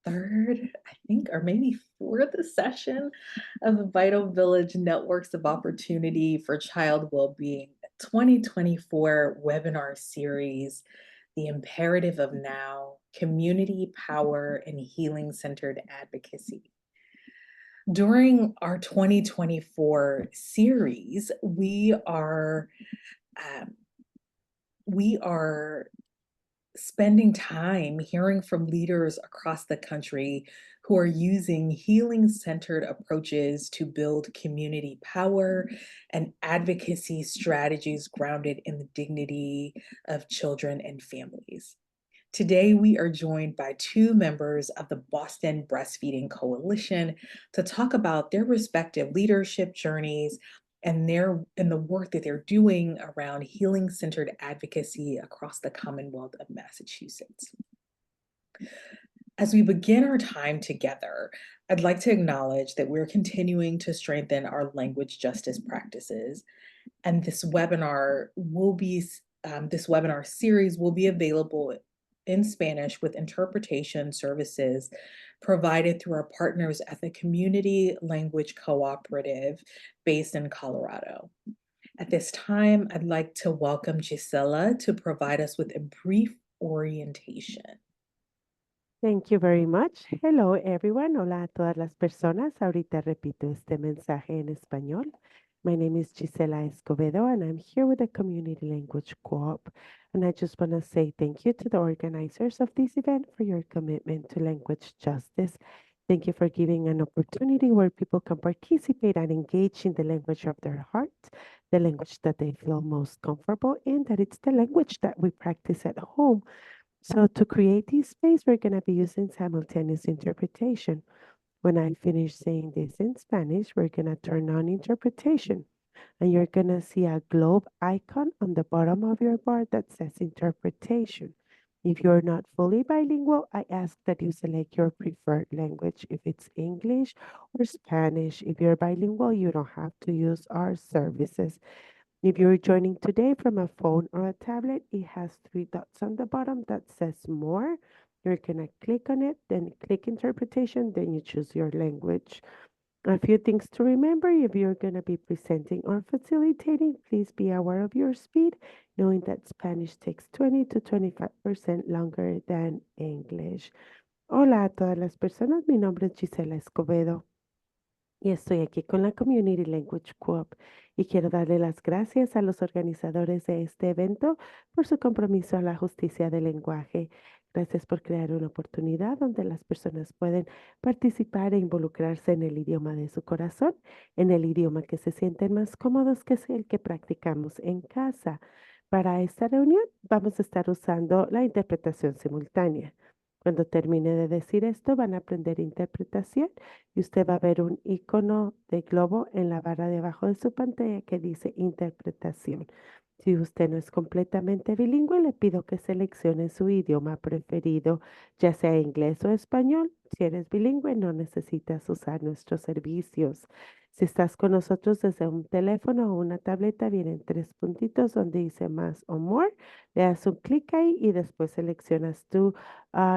third, I think, or maybe fourth session of the Vital Village Networks of Opportunity for Child Wellbeing 2024 webinar series, The Imperative of Now, Community Power and Healing Centered Advocacy. During our 2024 series, um, we are spending time hearing from leaders across the country who are using healing centered approaches to build community power and advocacy strategies grounded in the dignity of children and families. Today, we are joined by two members of the Boston Breastfeeding Coalition to talk about their respective leadership journeys and the work that they're doing around healing centered advocacy across the Commonwealth of Massachusetts. As we begin our time together, I'd like to acknowledge that we're continuing to strengthen our language justice practices, and this webinar series will be available in Spanish with interpretation services provided through our partners at the Community Language Cooperative based in Colorado. At this time, I'd like to welcome Gisela to provide us with a brief orientation. Thank you very much. Hello, everyone. Hola a todas las personas. Ahorita repito este mensaje en español. My name is Gisela Escobedo, and I'm here with the Community Language Co-op. And I just want to say thank you to the organizers of this event for your commitment to language justice. Thank you for giving an opportunity where people can participate and engage in the language of their heart, the language that they feel most comfortable in, that it's the language that we practice at home. So to create this space, we're going to be using simultaneous interpretation. When I finish saying this in Spanish, we're going to turn on interpretation. And you're going to see a globe icon on the bottom of your bar that says interpretation. If you're not fully bilingual, I ask that you select your preferred language. If it's English or Spanish, if you're bilingual, you don't have to use our services. If you're joining today from a phone or a tablet, it has three dots on the bottom that says more. You're going to click on it, then click interpretation, then you choose your language. A few things to remember if you're going to be presenting or facilitating, please be aware of your speed, knowing that Spanish takes 20 to 25% longer than English. Hola a todas las personas, mi nombre es Gisela Escobedo. Y estoy aquí con la Community Language Co-op y quiero darle las gracias a los organizadores de este evento por su compromiso a la justicia del lenguaje. Gracias por crear una oportunidad donde las personas pueden participar e involucrarse en el idioma de su corazón, en el idioma que se sienten más cómodos, que es el que practicamos en casa. Para esta reunión vamos a estar usando la interpretación simultánea. Cuando termine de decir esto, van a aprender interpretación y usted va a ver un icono de globo en la barra de abajo de su pantalla que dice interpretación. Si usted no es completamente bilingüe, le pido que seleccione su idioma preferido, ya sea inglés o español. Si eres bilingüe, no necesitas usar nuestros servicios. Si estás con nosotros desde un teléfono o una tableta, vienen tres puntitos donde dice más o more. Le das un clic ahí y después seleccionas tu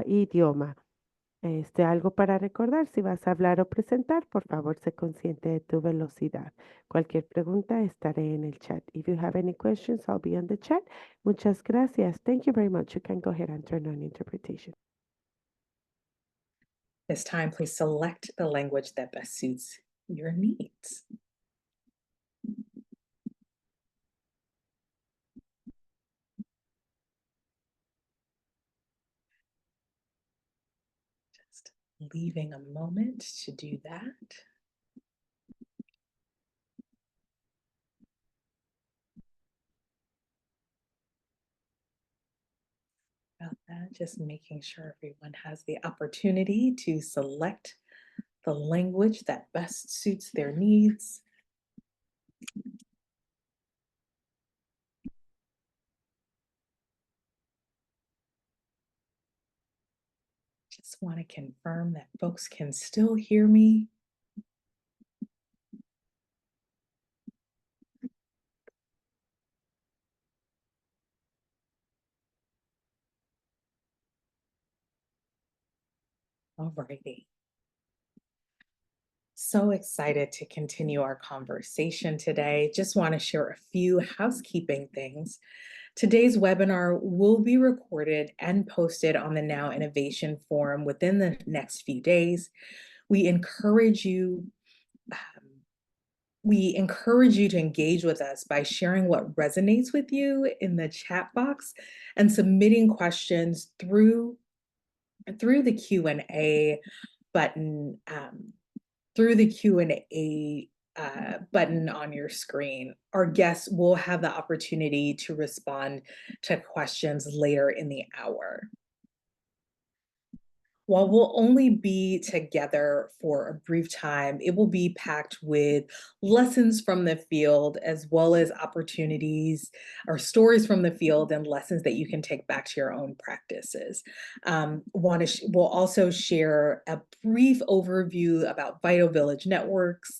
idioma. Algo para recordar, si vas a hablar o presentar, por favor, sé consciente de tu velocidad. Cualquier pregunta, estaré en el chat. If you have any questions, I'll be on the chat. Muchas gracias. Thank you very much. You can go ahead and turn on interpretation. This time, please select the language that best suits your needs. Just leaving a moment to do that. About that, just making sure everyone has the opportunity to select the language that best suits their needs. Just want to confirm that folks can still hear me. Alrighty. So excited to continue our conversation today. Just want to share a few housekeeping things. Today's webinar will be recorded and posted on the Now Innovation Forum within the next few days. We encourage you um, we encourage you to engage with us by sharing what resonates with you in the chat box and submitting questions through the Q&A button through the Q&A button on your screen. Our guests will have the opportunity to respond to questions later in the hour. While we'll only be together for a brief time, it will be packed with lessons from the field, as well as opportunities or stories from the field and lessons that you can take back to your own practices. We'll also share a brief overview about Vital Village networks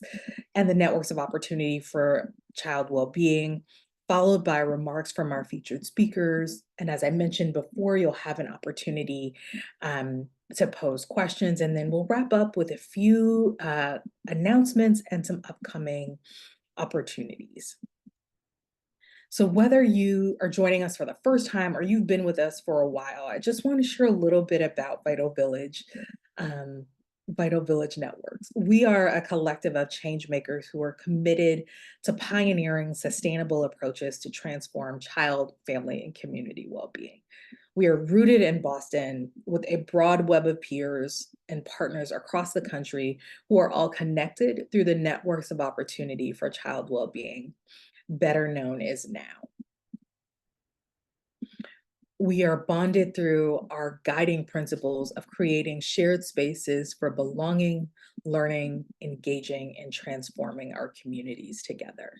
and the networks of opportunity for child well-being, followed by remarks from our featured speakers. And as I mentioned before, you'll have an opportunity to pose questions, and then we'll wrap up with a few announcements and some upcoming opportunities. So whether you are joining us for the first time or you've been with us for a while, I just want to share a little bit about Vital Village Networks. We are a collective of change makers who are committed to pioneering sustainable approaches to transform child, family, and community well-being. We are rooted in Boston with a broad web of peers and partners across the country who are all connected through the networks of opportunity for child well-being, better known as NOW. We are bonded through our guiding principles of creating shared spaces for belonging, learning, engaging, and transforming our communities together.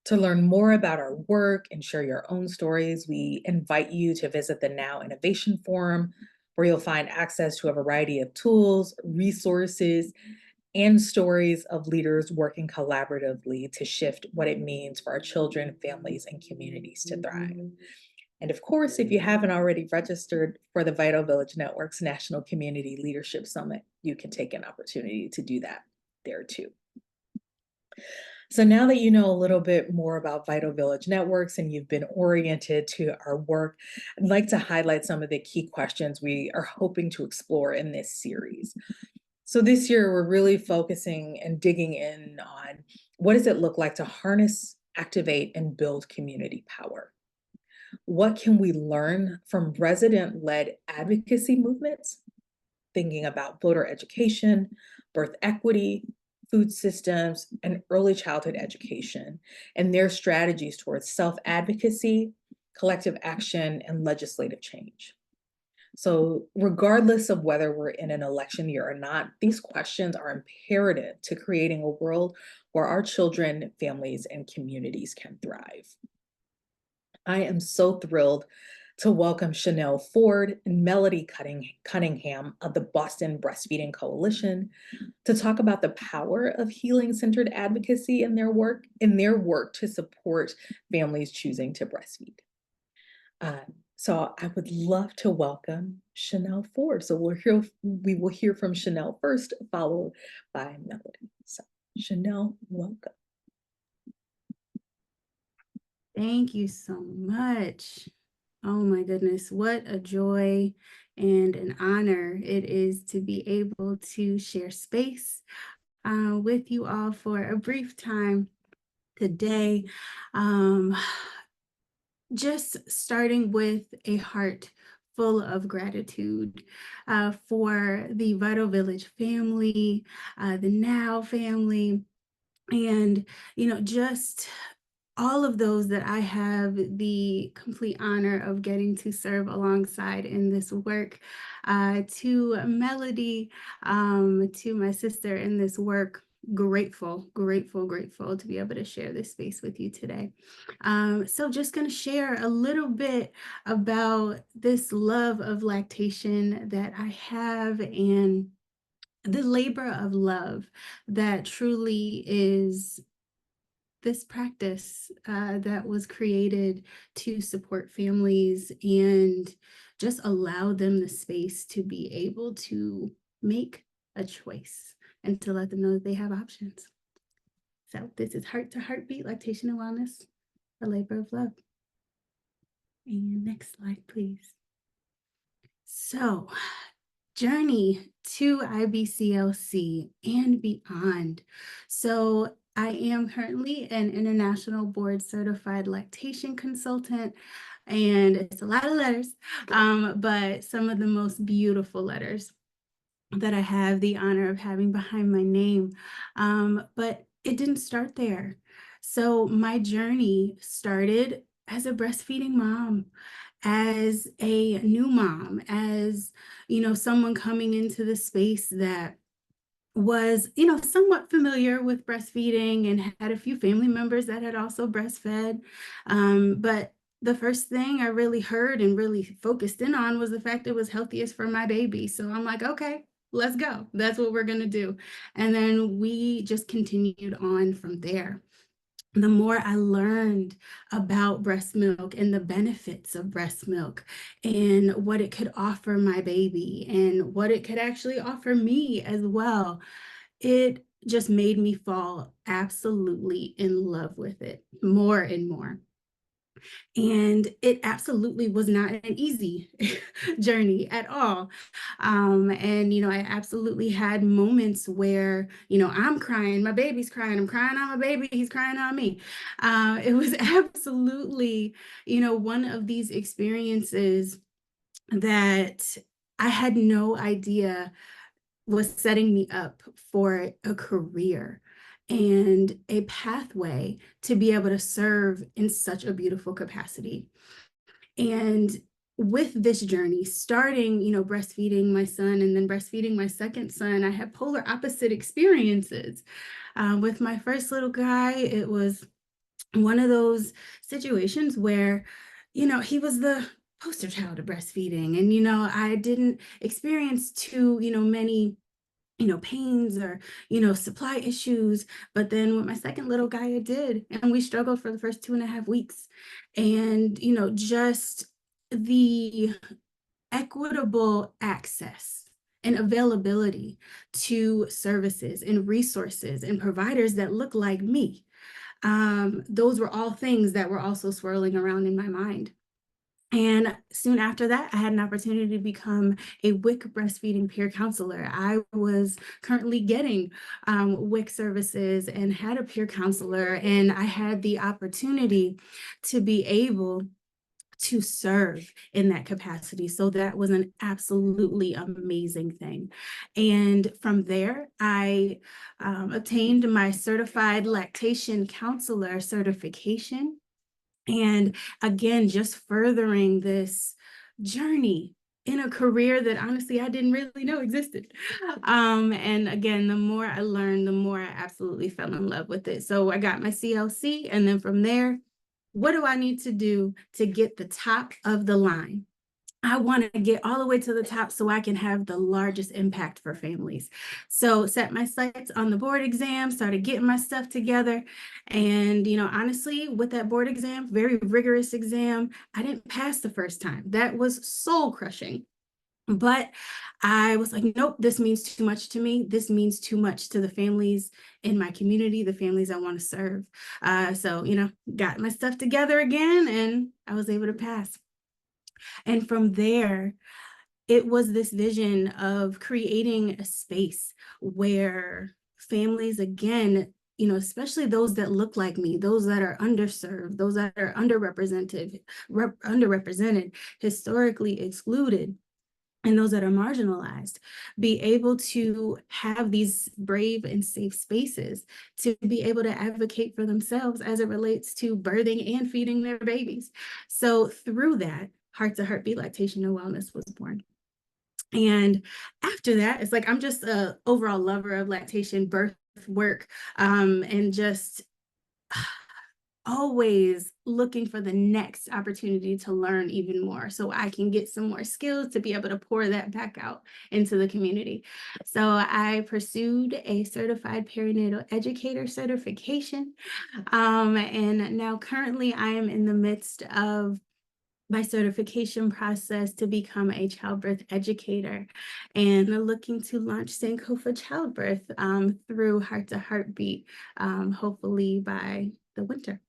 To learn more about our work and share your own stories, we invite you to visit the Now Innovation Forum, where you'll find access to a variety of tools, resources, and stories of leaders working collaboratively to shift what it means for our children, families, and communities to thrive. And of course, if you haven't already registered for the Vital Village Network's National Community Leadership Summit, you can take an opportunity to do that there too. So now that you know a little bit more about Vital Village Networks and you've been oriented to our work, I'd like to highlight some of the key questions we are hoping to explore in this series. So this year, we're really focusing and digging in on what does it look like to harness, activate, and build community power? What can we learn from resident-led advocacy movements? Thinking about voter education, birth equity, food systems, and early childhood education, and their strategies towards self-advocacy, collective action, and legislative change. So regardless of whether we're in an election year or not, these questions are imperative to creating a world where our children, families, and communities can thrive. I am so thrilled to welcome Chanel Ford and Melody Cunningham of the Boston Breastfeeding Coalition to talk about the power of healing-centered advocacy in their work to support families choosing to breastfeed. So I would love to welcome Chanel Ford. So we will hear from Chanel first, followed by Melody. So Chanel, welcome. Thank you so much. Oh my goodness, what a joy and an honor it is to be able to share space with you all for a brief time today. Just starting with a heart full of gratitude for the Vital Village family, the Now family, and, just all of those that I have the complete honor of getting to serve alongside in this work, to Melody, to my sister in this work. Grateful to be able to share this space with you today. So just going to share a little bit about this love of lactation that I have and the labor of love that truly is this practice that was created to support families and just allow them the space to be able to make a choice and to let them know that they have options. So this is Heart to Heartbeat, Lactation and Wellness, a labor of love. And next slide, please. So, journey to IBCLC and beyond. So I am currently an international board certified lactation consultant, and it's a lot of letters, but some of the most beautiful letters that I have the honor of having behind my name. But it didn't start there. So my journey started as a breastfeeding mom, as a new mom, as, someone coming into the space that was, somewhat familiar with breastfeeding and had a few family members that had also breastfed. But the first thing I really heard and really focused in on was the fact it was healthiest for my baby. So I'm like, okay, let's go. That's what we're going to do. And then we just continued on from there. The more I learned about breast milk and the benefits of breast milk and what it could offer my baby and what it could actually offer me as well, it just made me fall absolutely in love with it more and more. And it absolutely was not an easy journey at all. I absolutely had moments where, I'm crying, my baby's crying, I'm crying on my baby, he's crying on me. It was absolutely, one of these experiences that I had no idea was setting me up for a career and a pathway to be able to serve in such a beautiful capacity. And with this journey, starting, breastfeeding my son and then breastfeeding my second son, I had polar opposite experiences. With my first little guy, it was one of those situations where, he was the poster child of breastfeeding. And, I didn't experience too, many pains or, supply issues. But then with my second little guy, I did. And we struggled for the first 2.5 weeks. And, just the equitable access and availability to services and resources and providers that look like me. Those were all things that were also swirling around in my mind. And soon after that, I had an opportunity to become a WIC breastfeeding peer counselor. I was currently getting WIC services and had a peer counselor, and I had the opportunity to be able to serve in that capacity. So that was an absolutely amazing thing. And from there, I obtained my certified lactation counselor certification. And again, just furthering this journey in a career that honestly I didn't really know existed. And again, the more I learned, the more I absolutely fell in love with it. So I got my CLC, and then from there, what do I need to do to get the top of the line? I want to get all the way to the top so I can have the largest impact for families. So set my sights on the board exam, started getting my stuff together. And, honestly, with that board exam, very rigorous exam, I didn't pass the first time. That was soul crushing. But I was like, nope, this means too much to me. This means too much to the families in my community, the families I want to serve. So, got my stuff together again, and I was able to pass. And from there, it was this vision of creating a space where families, again, especially those that look like me, those that are underserved, those that are underrepresented, historically excluded, and those that are marginalized, be able to have these brave and safe spaces to be able to advocate for themselves as it relates to birthing and feeding their babies. So through that, Heart to Heartbeat Lactation and Wellness was born. And after that, it's like I'm just an overall lover of lactation, birth work, and just always looking for the next opportunity to learn even more so I can get some more skills to be able to pour that back out into the community. So I pursued a certified perinatal educator certification. And now currently I am in the midst of my certification process to become a childbirth educator, and looking to launch Sankofa Childbirth through Heart to Heartbeat, hopefully by the winter.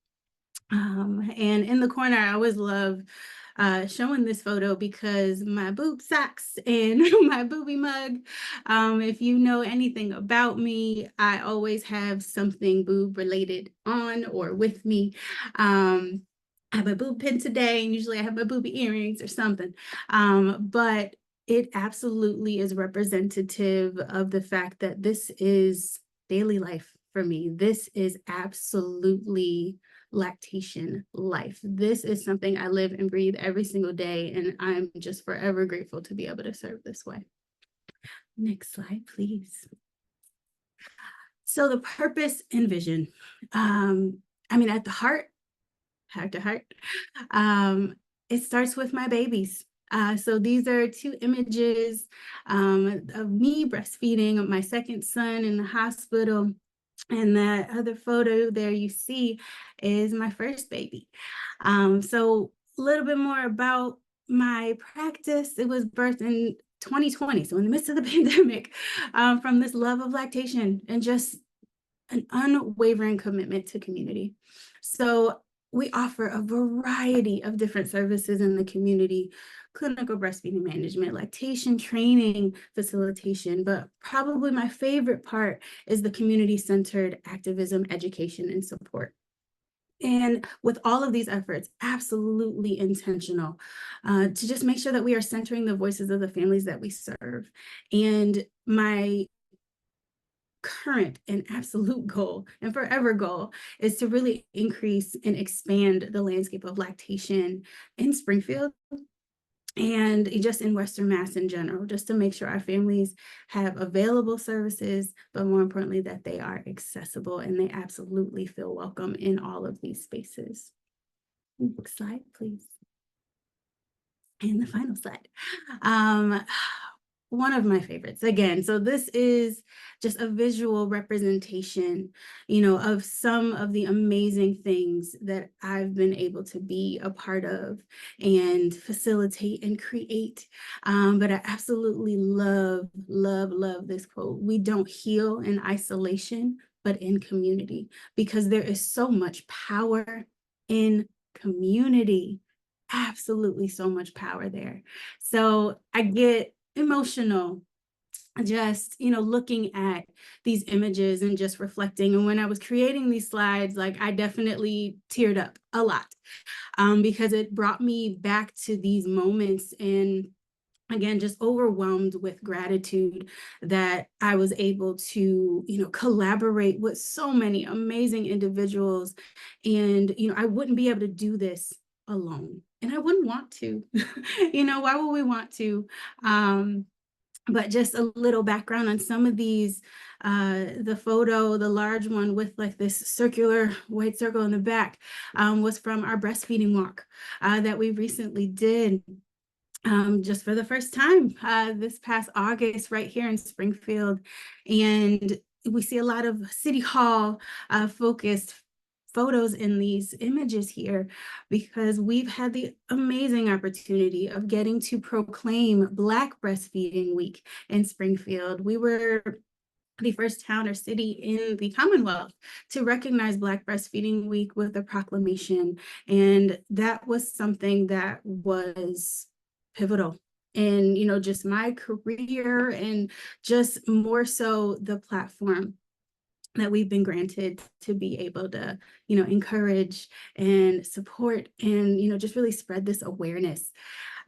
And in the corner, I always love showing this photo because my boob socks and my booby mug. If you know anything about me, I always have something boob related on or with me. I have a boob pin today, and usually I have my booby earrings or something. But it absolutely is representative of the fact that this is daily life for me. This is absolutely lactation life. This is something I live and breathe every single day, and I'm just forever grateful to be able to serve this way. Next slide, please. So the purpose and vision. At the heart to heart, it starts with my babies. So these are two images of me breastfeeding my second son in the hospital. And that other photo there you see is my first baby. So a little bit more about my practice. It was birthed in 2020, so in the midst of the pandemic, from this love of lactation and just an unwavering commitment to community. So we offer a variety of different services in the community: clinical breastfeeding management, lactation training, facilitation, but probably my favorite part is the community-centered activism, education, and support. And with all of these efforts, absolutely intentional to just make sure that we are centering the voices of the families that we serve. And my current and absolute goal and forever goal is to really increase and expand the landscape of lactation in Springfield and just in Western Mass in general, just to make sure our families have available services, but more importantly, that they are accessible and they absolutely feel welcome in all of these spaces. Next slide, please. And the final slide. One of my favorites again. So this is just a visual representation, of some of the amazing things that I've been able to be a part of and facilitate and create. But I absolutely love, love, love this quote. We don't heal in isolation, but in community, because there is so much power in community. Absolutely so much power there. So I get emotional just looking at these images and just reflecting. And when I was creating these slides, I definitely teared up a lot because it brought me back to these moments, and again, just overwhelmed with gratitude that I was able to collaborate with so many amazing individuals. And I wouldn't be able to do this alone, and I wouldn't want to. Why would we want to? But just a little background on some of these. The photo, the large one with this circular white circle in the back, was from our breastfeeding walk that we recently did just for the first time this past August right here in Springfield. And we see a lot of City Hall focused photos in these images here, because we've had the amazing opportunity of getting to proclaim Black Breastfeeding Week in Springfield. We were the first town or city in the Commonwealth to recognize Black Breastfeeding Week with a proclamation. And that was something that was pivotal in, just my career, and just more so the platform that we've been granted to be able to, encourage and support and, just really spread this awareness.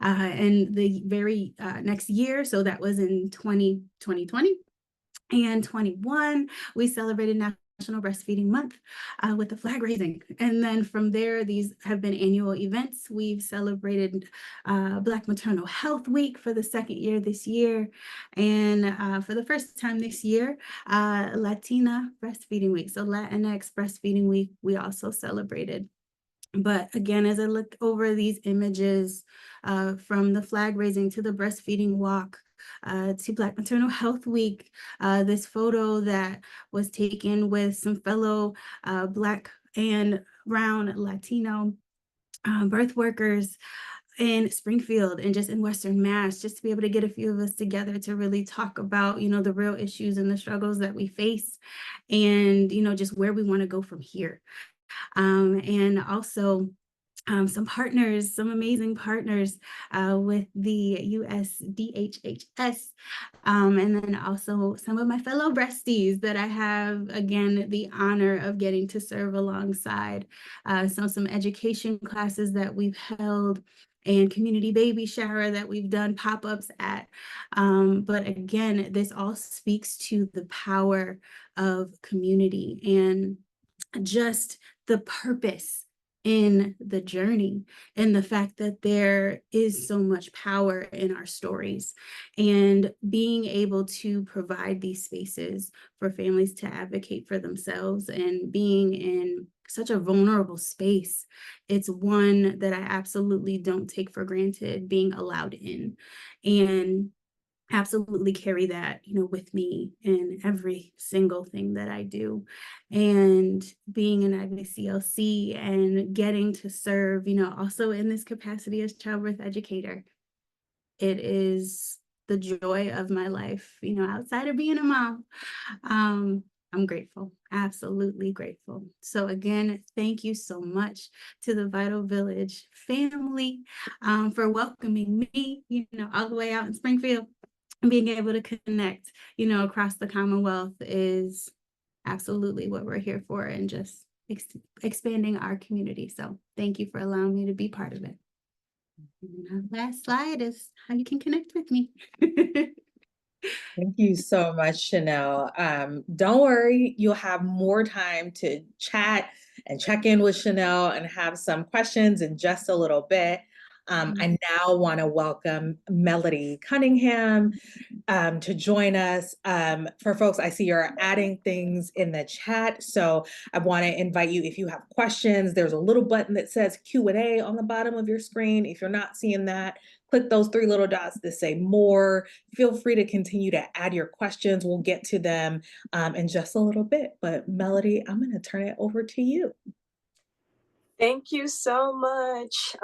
And the very next year, so that was in 2020 and 21, we celebrated National Breastfeeding Month with the flag raising. And then from there, these have been annual events. We've celebrated Black Maternal Health Week for the second year this year. And for the first time this year, Latina Breastfeeding Week. So Latinx Breastfeeding Week, we also celebrated. But again, as I look over these images from the flag raising to the breastfeeding walk, to Black Maternal Health Week, this photo that was taken with some fellow Black and brown Latino birth workers, in Springfield and just in Western Mass, just to be able to get a few of us together to really talk about, the real issues and the struggles that we face and, just where we want to go from here. And also some partners, some amazing partners with the USDHHS, and then also some of my fellow breasties that I have, again, the honor of getting to serve alongside. So some education classes that we've held and community baby shower that we've done pop-ups at. But again, this all speaks to the power of community and just the purpose in the journey and the fact that there is so much power in our stories, and being able to provide these spaces for families to advocate for themselves and being in such a vulnerable space. It's one that I absolutely don't take for granted, being allowed in, and absolutely carry that, with me in every single thing that I do. And being an IBCLC and getting to serve, also in this capacity as childbirth educator, it is the joy of my life, outside of being a mom. I'm grateful, absolutely grateful. So again, thank you so much to the Vital Village family for welcoming me, all the way out in Springfield. Being able to connect, across the Commonwealth is absolutely what we're here for, and just expanding our community. So thank you for allowing me to be part of it. And the last slide is how you can connect with me. Thank you so much, Chanel. Don't worry, you'll have more time to chat and check in with Chanel and have some questions in just a little bit. I now want to welcome Melody Cunningham to join us. For folks, I see you're adding things in the chat, so I want to invite you, if you have questions, there's a little button that says Q&A on the bottom of your screen. If you're not seeing that, click those three little dots that say more. Feel free to continue to add your questions. We'll get to them in just a little bit. But Melody, I'm going to turn it over to you. Thank you so much.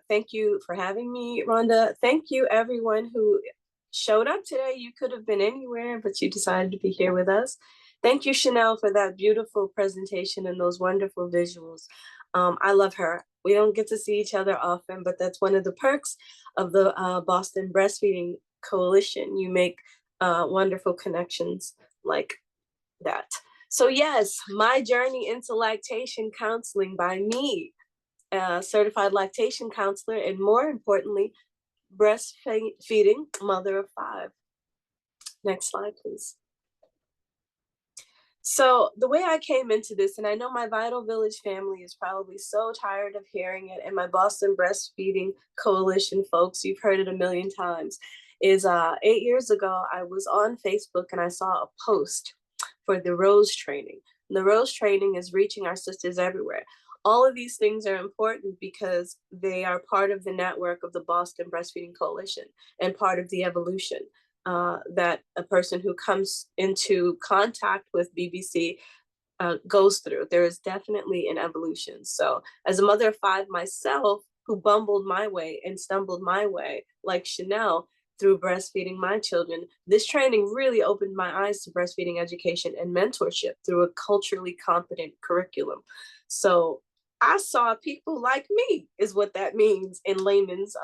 Thank you for having me, Rhonda. Thank you, everyone who showed up today. You could have been anywhere, but you decided to be here with us. Thank you, Chanel, for that beautiful presentation and those wonderful visuals. I love her. We don't get to see each other often, but that's one of the perks of the Boston Breastfeeding Coalition. You make wonderful connections like that. So yes, my journey into lactation counseling by me, certified lactation counselor, and more importantly, breastfeeding mother of 5. Next slide, please. So the way I came into this, and I know my Vital Village family is probably so tired of hearing it, and my Boston Breastfeeding Coalition folks, you've heard it a million times, is 8 years ago, I was on Facebook and I saw a post for the Rose training. And the Rose training is reaching our sisters everywhere. All of these things are important because they are part of the network of the Boston Breastfeeding Coalition and part of the evolution that a person who comes into contact with BBC goes through. There is definitely an evolution. So as a mother of 5 myself, who bumbled my way and stumbled my way, like Chanel, through breastfeeding my children, this training really opened my eyes to breastfeeding education and mentorship through a culturally competent curriculum. So I saw people like me, is what that means in layman's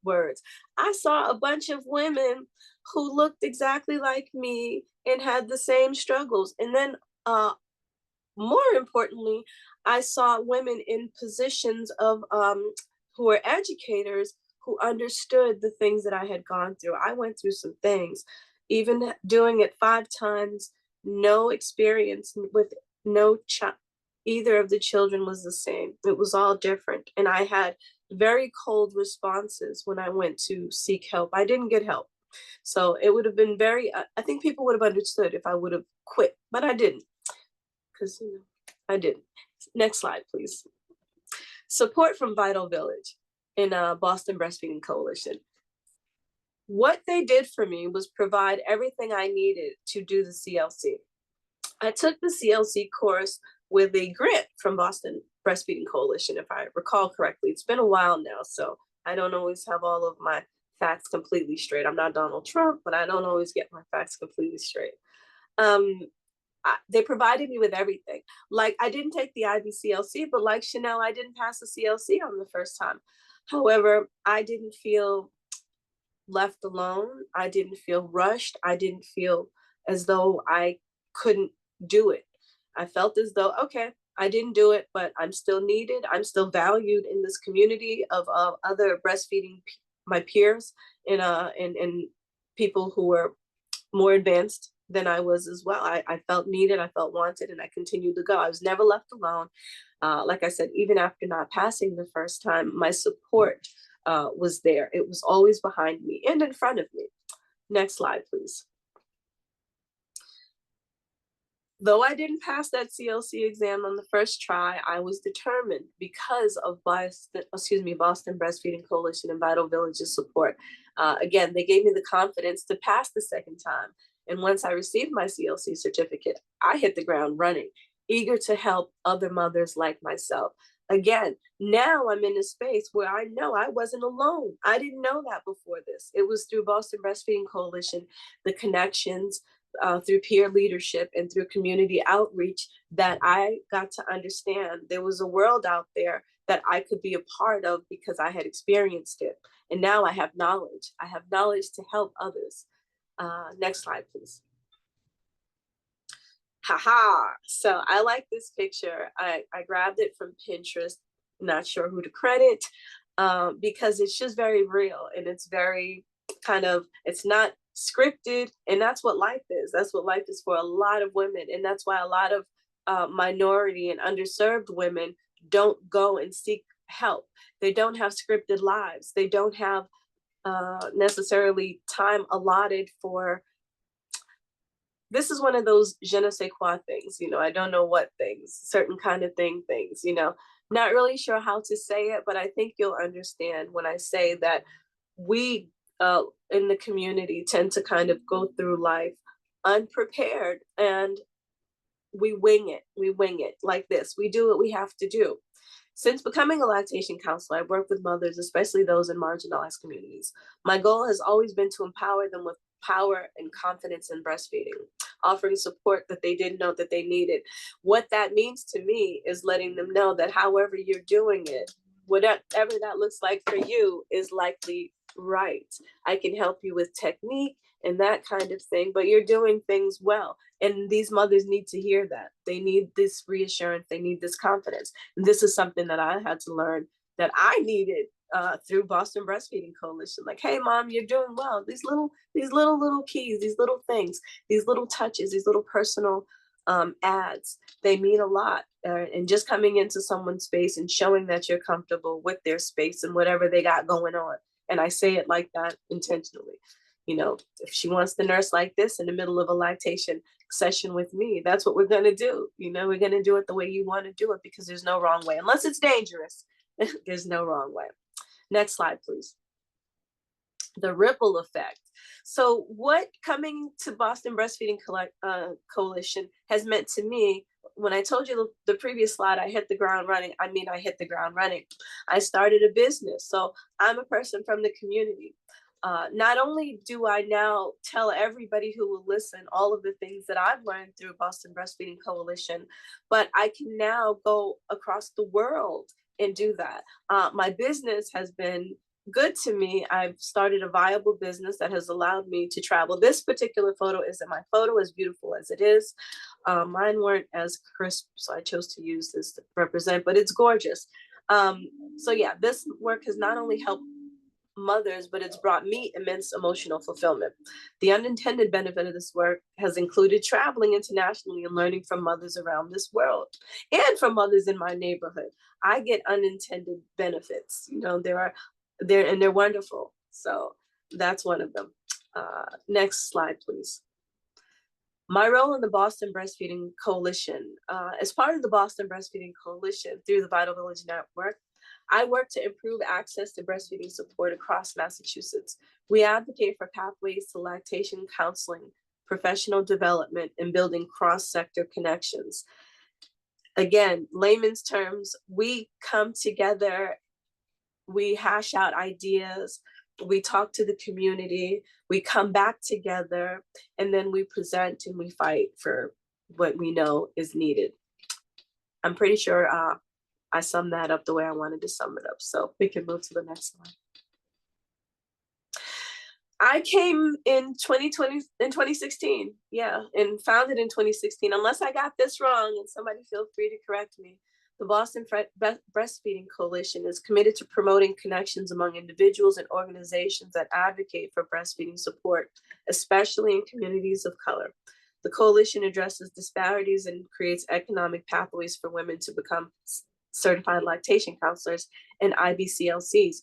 words. I saw a bunch of women who looked exactly like me and had the same struggles. And then more importantly, I saw women in positions of who were educators who understood the things that I had gone through. I went through some things, even doing it 5 times, no experience with no child. Either of the children was the same. It was all different. And I had very cold responses when I went to seek help. I didn't get help. So it would have been I think people would have understood if I would have quit, but I didn't, because I didn't. Next slide, please. Support from Vital Village in Boston Breastfeeding Coalition. What they did for me was provide everything I needed to do the CLC. I took the CLC course with a grant from Boston Breastfeeding Coalition, if I recall correctly. It's been a while now, so I don't always have all of my facts completely straight. I'm not Donald Trump, but I don't always get my facts completely straight. They provided me with everything. Like, I didn't take the IBCLC, but like Chanel, I didn't pass the CLC on the first time. However, I didn't feel left alone. I didn't feel rushed. I didn't feel as though I couldn't do it. I felt as though, okay, I didn't do it, but I'm still needed. I'm still valued in this community of other breastfeeding my peers and people who were more advanced than I was as well. I felt needed, I felt wanted, and I continued to go. I was never left alone. Like I said, even after not passing the first time, my support was there. It was always behind me and in front of me. Next slide, please. Though I didn't pass that CLC exam on the first try, I was determined because of Boston Breastfeeding Coalition and Vital Village's support. Again, they gave me the confidence to pass the second time. And once I received my CLC certificate, I hit the ground running, eager to help other mothers like myself. Again, now I'm in a space where I know I wasn't alone. I didn't know that before this. It was through Boston Breastfeeding Coalition, the connections, through peer leadership and through community outreach, that I got to understand there was a world out there that I could be a part of because I had experienced it. And now I have knowledge. I have knowledge to help others. Next slide, please. Haha. So I like this picture. I grabbed it from Pinterest. Not sure who to credit, because it's just very real, and it's very kind of, it's not scripted, and that's what life is. That's what life is for a lot of women, and that's why a lot of minority and underserved women don't go and seek help. They don't have scripted lives. They don't have necessarily time allotted for, this is one of those je ne sais quoi things, you know, I don't know what things, certain kind of things, you know, not really sure how to say it, but I think you'll understand when I say that we in the community tend to kind of go through life unprepared, and we wing it like this. We do what we have to do. Since becoming a lactation counselor, I work with mothers, especially those in marginalized communities. My goal has always been to empower them with power and confidence in breastfeeding, offering support that they didn't know that they needed. What that means to me is letting them know that however you're doing it, whatever that looks like for you, is likely right. I can help you with technique and that kind of thing, but you're doing things well. And these mothers need to hear that. They need this reassurance. They need this confidence. And this is something that I had to learn that I needed through Boston Breastfeeding Coalition. Like, hey, mom, you're doing well. These little keys, these little things, these little touches, these little personal ads, they mean a lot. And just coming into someone's space and showing that you're comfortable with their space and whatever they got going on. And I say it like that intentionally. You know, if she wants to nurse like this in the middle of a lactation session with me, that's what we're going to do. You know, we're going to do it the way you want to do it, because there's no wrong way. Unless it's dangerous, there's no wrong way. Next slide, please. The ripple effect. So what coming to Boston Breastfeeding Coalition has meant to me, when I told you the previous slide, I hit the ground running. I mean, I hit the ground running. I started a business. So I'm a person from the community. Not only do I now tell everybody who will listen all of the things that I've learned through Boston Breastfeeding Coalition, but I can now go across the world and do that. My business has been good to me. I've started a viable business that has allowed me to travel. This particular photo isn't my photo, as beautiful as it is. Mine weren't as crisp, so I chose to use this to represent, but it's gorgeous. So yeah, this work has not only helped mothers, but it's brought me immense emotional fulfillment. The unintended benefit of this work has included traveling internationally and learning from mothers around this world and from mothers in my neighborhood. I get unintended benefits, you know, they're wonderful. So that's one of them. Next slide, please. My role in the Boston Breastfeeding Coalition, as part of the Boston Breastfeeding Coalition through the Vital Village Network, I work to improve access to breastfeeding support across Massachusetts. We advocate for pathways to lactation counseling, professional development, and building cross-sector connections. Again, layman's terms, we come together we hash out ideas, we talk to the community, we come back together, and then we present and we fight for what we know is needed. I'm pretty sure I summed that up the way I wanted to sum it up. So we can move to the next slide. I came in 2016, yeah, and founded in 2016. Unless I got this wrong, and somebody feel free to correct me. The Boston Breastfeeding Coalition is committed to promoting connections among individuals and organizations that advocate for breastfeeding support, especially in communities of color. The coalition addresses disparities and creates economic pathways for women to become certified lactation counselors and IBCLCs.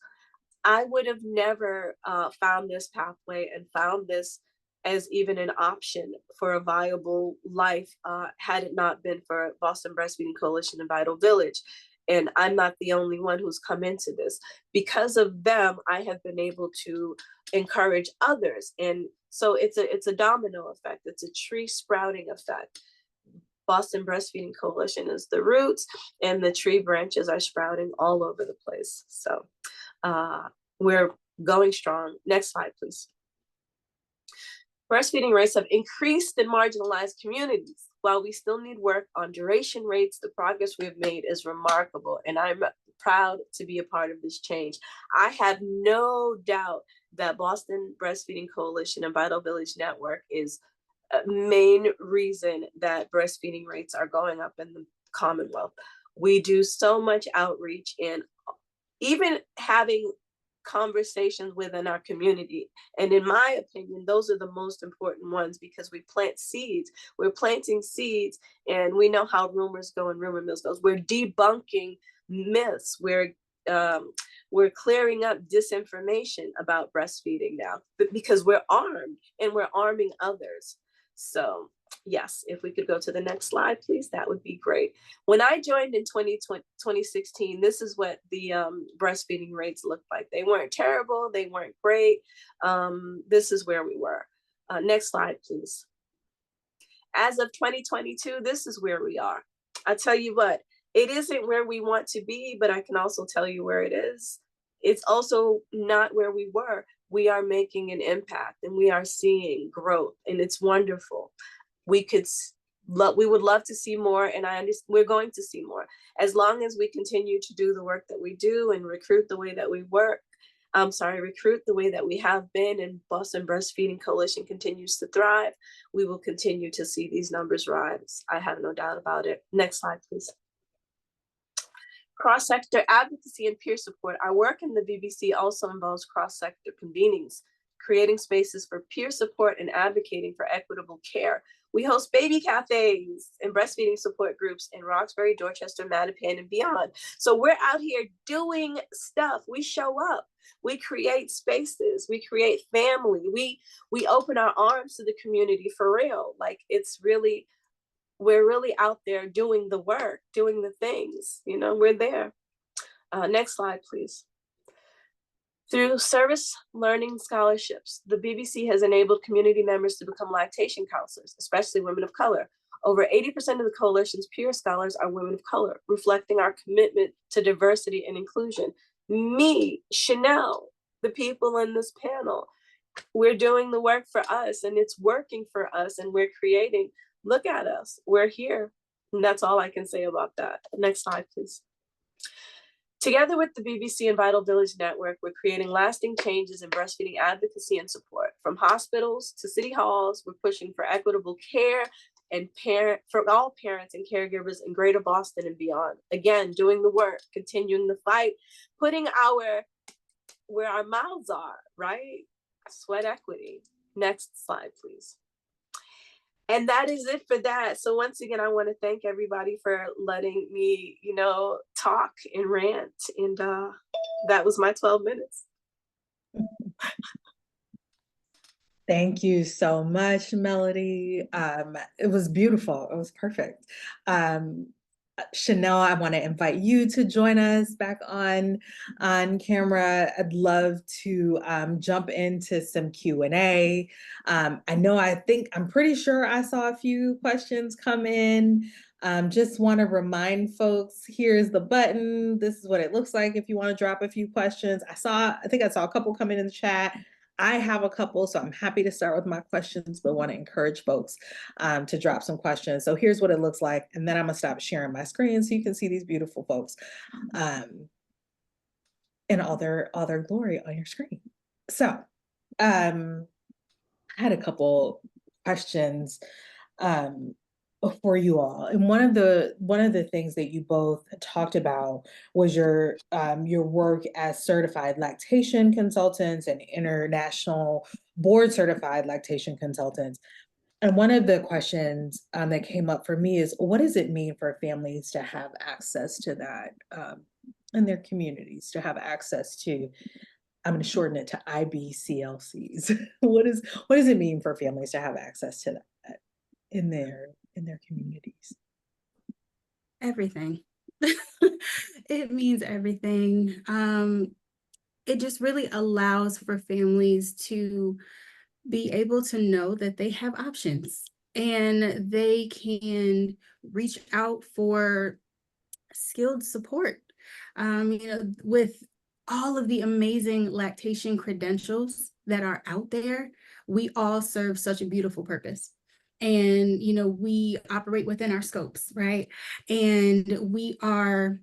I would have never found this pathway and found this as even an option for a viable life had it not been for Boston Breastfeeding Coalition and Vital Village. And I'm not the only one who's come into this. Because of them, I have been able to encourage others. And so it's a domino effect. It's a tree sprouting effect. Boston Breastfeeding Coalition is the roots, and the tree branches are sprouting all over the place. So we're going strong. Next slide, please. Breastfeeding rates have increased in marginalized communities. While we still need work on duration rates, the progress we've made is remarkable, and I'm proud to be a part of this change. I have no doubt that Boston Breastfeeding Coalition and Vital Village Network is a main reason that breastfeeding rates are going up in the Commonwealth. We do so much outreach, and even having conversations within our community. And in my opinion, those are the most important ones, because we plant seeds. We're planting seeds, and we know how rumors go and rumor mills goes. We're debunking myths. We're clearing up disinformation about breastfeeding now, but because we're armed and we're arming others. So yes, if we could go to the next slide, please, that would be great. When I joined in 2016, this is what the breastfeeding rates looked like. They weren't terrible, they weren't great. This is where we were. Next slide, please. As of 2022, this is where we are. I tell you what, it isn't where we want to be, but I can also tell you where it is. It's also not where we were. We are making an impact, and we are seeing growth, and it's wonderful. We would love to see more, and I understand we're going to see more as long as we continue to do the work that we do and recruit the way that we recruit the way that we have been, and Boston Breastfeeding Coalition continues to thrive. We will continue to see these numbers rise. I have no doubt about it. Next slide, please. Cross-sector advocacy and peer support. Our work in the BBC also involves cross-sector convenings, creating spaces for peer support and advocating for equitable care. We host baby cafes and breastfeeding support groups in Roxbury, Dorchester, Mattapan, and beyond. So we're out here doing stuff. We show up. We create spaces. We create family. We open our arms to the community for real. Like, we're really out there doing the work, doing the things, we're there. Next slide, please. Through service learning scholarships, the BBC has enabled community members to become lactation counselors, especially women of color. Over 80% of the coalition's peer scholars are women of color, reflecting our commitment to diversity and inclusion. Me, Chanel, the people in this panel, we're doing the work for us, and it's working for us, and we're creating. Look at us, we're here. And that's all I can say about that. Next slide, please. Together with the BBC and Vital Village Network, we're creating lasting changes in breastfeeding advocacy and support. From hospitals to city halls, we're pushing for equitable care and for all parents and caregivers in Greater Boston and beyond. Again, doing the work, continuing the fight, putting where our mouths are, right? Sweat equity. Next slide, please. And that is it for that. So once again, I want to thank everybody for letting me, talk and rant. And that was my 12 minutes. Thank you so much, Melody. It was beautiful. It was perfect. Chanel, I want to invite you to join us back on camera. I'd love to jump into some Q&A. I'm pretty sure I saw a few questions come in. Just want to remind folks, here's the button. This is what it looks like if you want to drop a few questions. I think I saw a couple come in the chat. I have a couple, so I'm happy to start with my questions, but want to encourage folks to drop some questions. So here's what it looks like, and then I'm gonna stop sharing my screen so you can see these beautiful folks in all their glory on your screen. So I had a couple questions for you all, and one of the things that you both talked about was your work as certified lactation consultants and international board certified lactation consultants. And one of the questions that came up for me is, what does it mean for families to have access to that in their communities, to have access to, I'm going to shorten it to IBCLCs. What does it mean for families to have access to that in their communities? Everything. It means everything. It just really allows for families to be able to know that they have options and they can reach out for skilled support. With all of the amazing lactation credentials that are out there, we all serve such a beautiful purpose. And, we operate within our scopes, right? And we are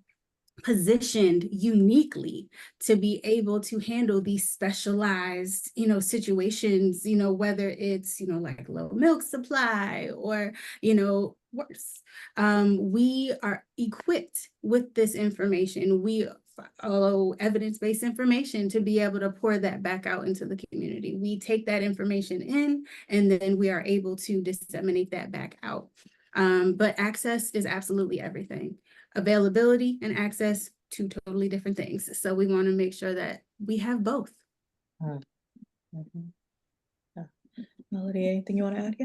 positioned uniquely to be able to handle these specialized, situations, whether it's, like low milk supply or, worse. We are equipped with this information. We follow evidence-based information to be able to pour that back out into the community. We take that information in, and then we are able to disseminate that back out. But access is absolutely everything. Availability and access, two totally different things. So we want to make sure that we have both. Mm-hmm. Yeah. Melody, anything you want to add?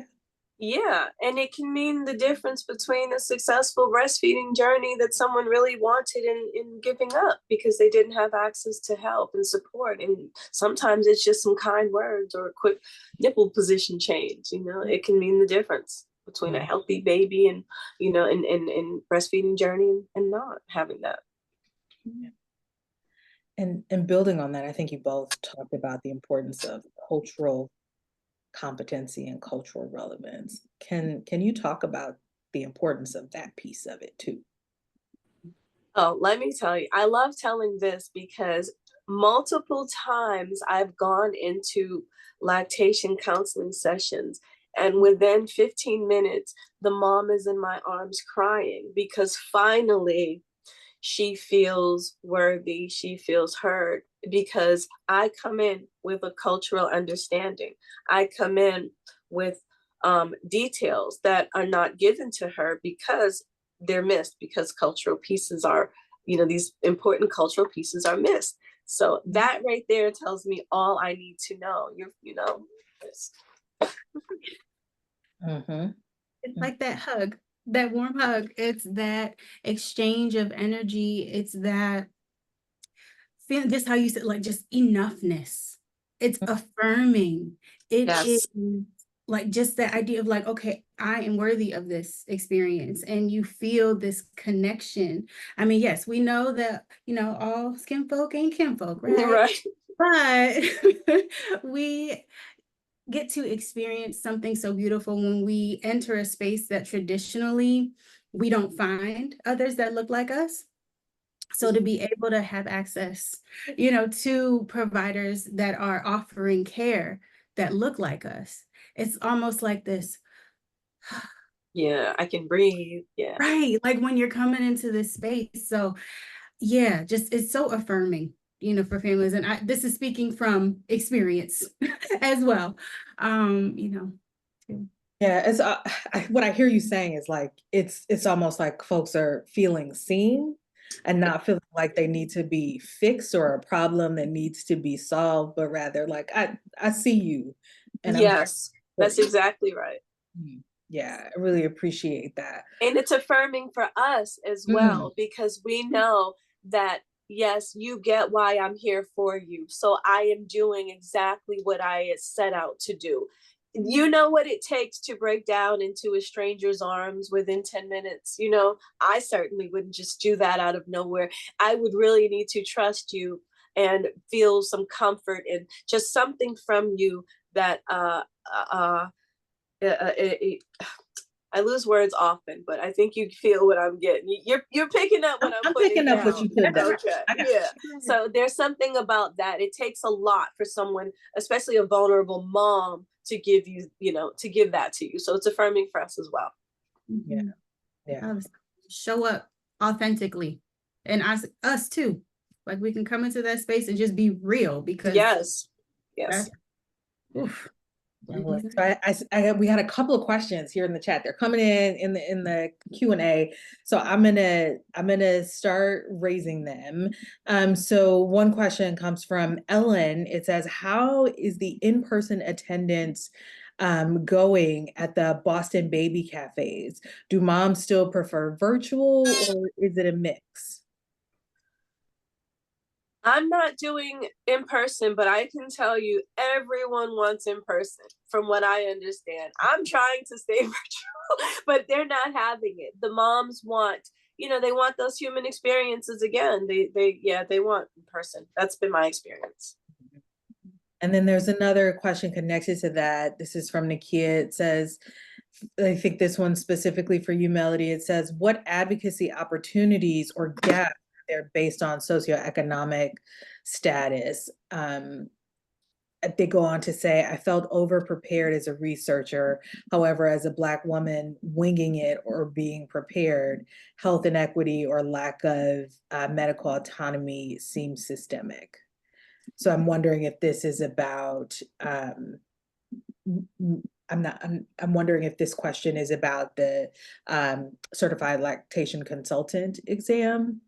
Yeah, and it can mean the difference between a successful breastfeeding journey that someone really wanted in giving up because they didn't have access to help and support. And sometimes it's just some kind words or a quick nipple position change. It can mean the difference between a healthy baby and, and breastfeeding journey and not having that. Yeah. And building on that, I think you both talked about the importance of cultural competency and cultural relevance. Can you talk about the importance of that piece of it too? Oh, let me tell you, I love telling this because multiple times I've gone into lactation counseling sessions, and within 15 minutes, the mom is in my arms crying because finally she feels worthy, she feels heard, because I come in with a cultural understanding. I come in with details that are not given to her because they're missed, because cultural pieces are, these important cultural pieces are missed. So that right there tells me all I need to know. It's like that hug, that warm hug. It's that exchange of energy. It's that feeling, just how you said, like just enoughness. It's affirming. It is like just that idea of like, okay, I am worthy of this experience. And you feel this connection. I mean, yes, we know that, all skin folk ain't kinfolk, right? Right. But we get to experience something so beautiful when we enter a space that traditionally we don't find others that look like us. So to be able to have access, to providers that are offering care that look like us, it's almost like this. Yeah, I can breathe. Yeah. Right. Like when you're coming into this space. So yeah, just it's so affirming, for families. And this is speaking from experience as well. Too. Yeah, it's what I hear you saying is like it's almost like folks are feeling seen and not feeling like they need to be fixed or a problem that needs to be solved, but rather like I see you. And yes, that's exactly right. Yeah, I really appreciate that. And it's affirming for us as well, because we know that, yes, you get why I'm here for you. So I am doing exactly what I set out to do. you know what it takes to break down into a stranger's arms within 10 minutes. You know, I certainly wouldn't just do that out of nowhere. I would really need to trust you and feel some comfort and just something from you that I lose words often, but I think you feel what I'm getting. You're picking up what I'm putting picking up what down. you put down. Okay, I got yeah. So there's something about that. It takes a lot for someone, especially a vulnerable mom, to give you, to give that to you. So it's affirming for us as well. Yeah. Yeah. Show up authentically, and us too. Like, we can come into that space and just be real, because Yes. Oof. So we had a couple of questions here in the chat. They're coming in the Q&A. So I'm gonna start raising them. So one question comes from Ellen. It says, how is the in-person attendance going at the Boston baby cafes? Do moms still prefer virtual, or is it a mix? I'm not doing in person, but I can tell you everyone wants in person from what I understand. I'm trying to stay virtual, but they're not having it. The moms want, they want those human experiences again. They want in person. That's been my experience. And then there's another question connected to that. This is from Nakia. It says, I think this one's specifically for you, Melody. It says, what advocacy opportunities or gaps are there based on socioeconomic status? They go on to say, I felt over-prepared as a researcher. However, as a Black woman, winging it or being prepared, health inequity or lack of medical autonomy seems systemic. So I'm wondering if this is about, I'm wondering if this question is about the certified lactation consultant exam.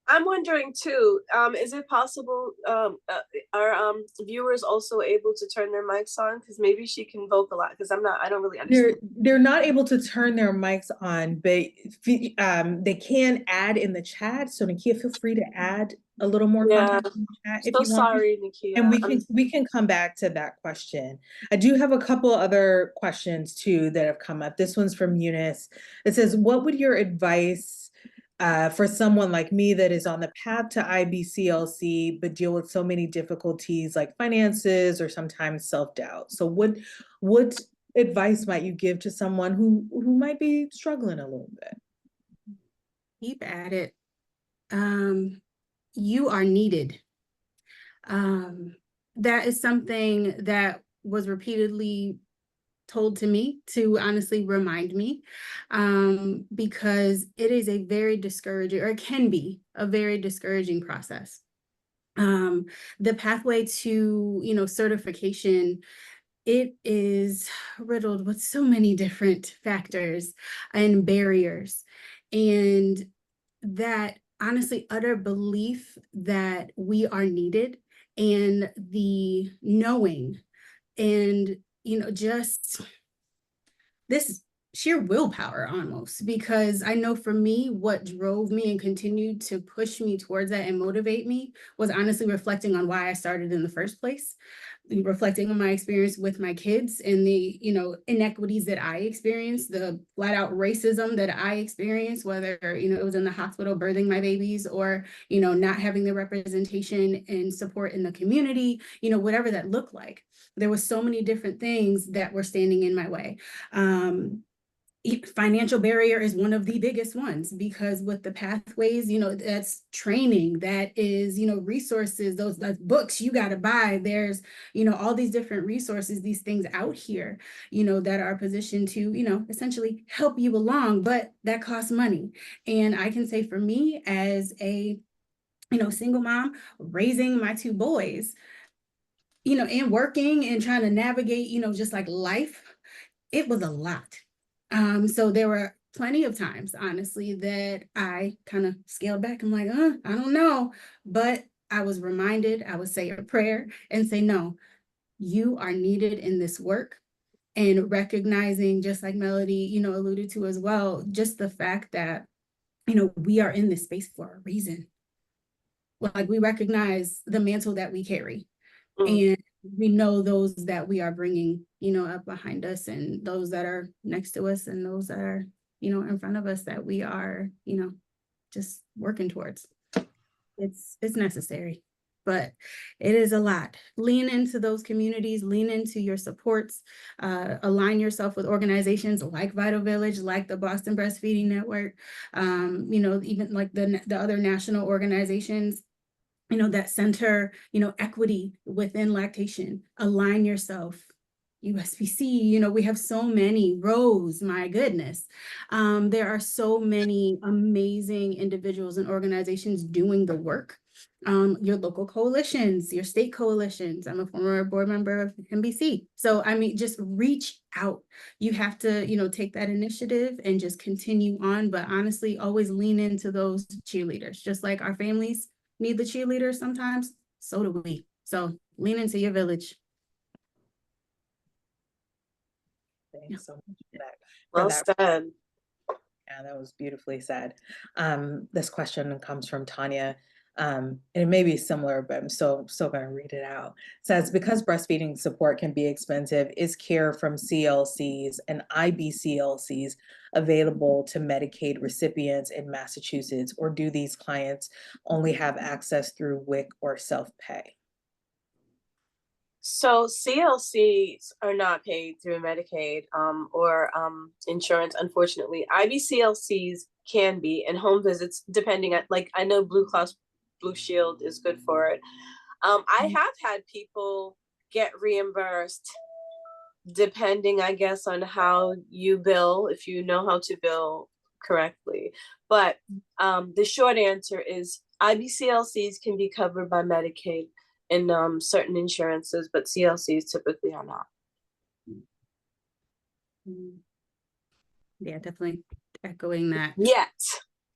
I'm wondering too, is it possible, are viewers also able to turn their mics on? Because maybe she can vocalize, because I don't really understand. They're not able to turn their mics on, but they can add in the chat. So Nakia, feel free to add a little more content in the chat if you want. Sorry, Nakia. And we can come back to that question. I do have a couple other questions too that have come up. This one's from Eunice. It says, what would your advice for someone like me that is on the path to IBCLC, but deal with so many difficulties like finances or sometimes self-doubt? So what advice might you give to someone who might be struggling a little bit? Keep at it. You are needed. That is something that was repeatedly told to me to honestly remind me, because it is a very discouraging, or it can be a very discouraging process. The pathway to, certification, it is riddled with so many different factors and barriers, and that honestly utter belief that we are needed, and the knowing, and just this sheer willpower almost, because I know for me, what drove me and continued to push me towards that and motivate me was honestly reflecting on why I started in the first place, reflecting on my experience with my kids and the, inequities that I experienced, the flat out racism that I experienced, whether, it was in the hospital birthing my babies, or, not having the representation and support in the community, whatever that looked like. There was so many different things that were standing in my way. Financial barrier is one of the biggest ones, because with the pathways, that's training, that is, resources, those books you got to buy. There's, all these different resources, these things out here, that are positioned to, essentially help you along, but that costs money. And I can say for me as a, single mom raising my two boys, and working and trying to navigate, just like life, it was a lot. So there were plenty of times, honestly, that I kind of scaled back. I'm like, I don't know. But I was reminded, I would say a prayer and say, no, you are needed in this work. And recognizing, just like Melody, alluded to as well, just the fact that, we are in this space for a reason. Like, we recognize the mantle that we carry. And we know those that we are bringing, up behind us, and those that are next to us, and those that are, in front of us, that we are, just working towards. It's necessary, but it is a lot. Lean into those communities, lean into your supports, align yourself with organizations like Vital Village, like the Boston Breastfeeding Network, even like the other national organizations, that center, equity within lactation. Align yourself. USPC, we have so many. Rose, my goodness. There are so many amazing individuals and organizations doing the work. Your local coalitions, your state coalitions. I'm a former board member of NBC. So, I mean, just reach out. You have to, take that initiative and just continue on. But honestly, always lean into those cheerleaders, just like our families need the cheerleaders sometimes, so do we. So lean into your village. Thanks so much for that. Well said. Yeah, that was beautifully said. This question comes from Tanya, and it may be similar, but I'm still going to read it out. It says, because breastfeeding support can be expensive, is care from CLCs and IBCLCs available to Medicaid recipients in Massachusetts, or do these clients only have access through WIC or self-pay? So CLCs are not paid through Medicaid or insurance, unfortunately. IBCLCs can be, and home visits, depending on, like, I know Blue Cross Blue Shield is good for it. I have had people get reimbursed depending, I guess, on how you bill, if you know how to bill correctly. But the short answer is IBCLCs can be covered by Medicaid and certain insurances, but CLCs typically are not. Yeah, definitely echoing that.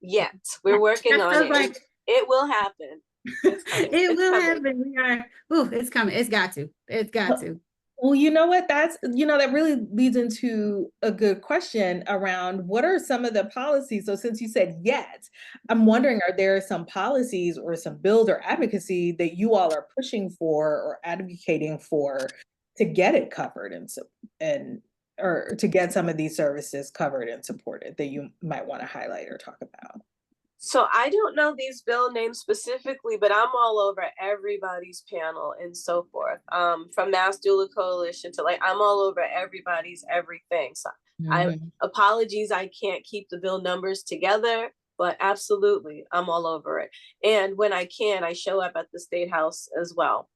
Yet. We're working on it. Like, it will happen. It will happen. It's coming. It's got to. Well, you know what? That really leads into a good question around what are some of the policies. So since you said yet, I'm wondering, are there some policies or some bills or advocacy that you all are pushing for or advocating for to get it covered or to get some of these services covered and supported that you might want to highlight or talk about? So I don't know these bill names specifically, but I'm all over everybody's panel and so forth. From Mass Doula Coalition to, like, I'm all over everybody's everything. So apologies, I can't keep the bill numbers together, but absolutely, I'm all over it. And when I can, I show up at the State House as well.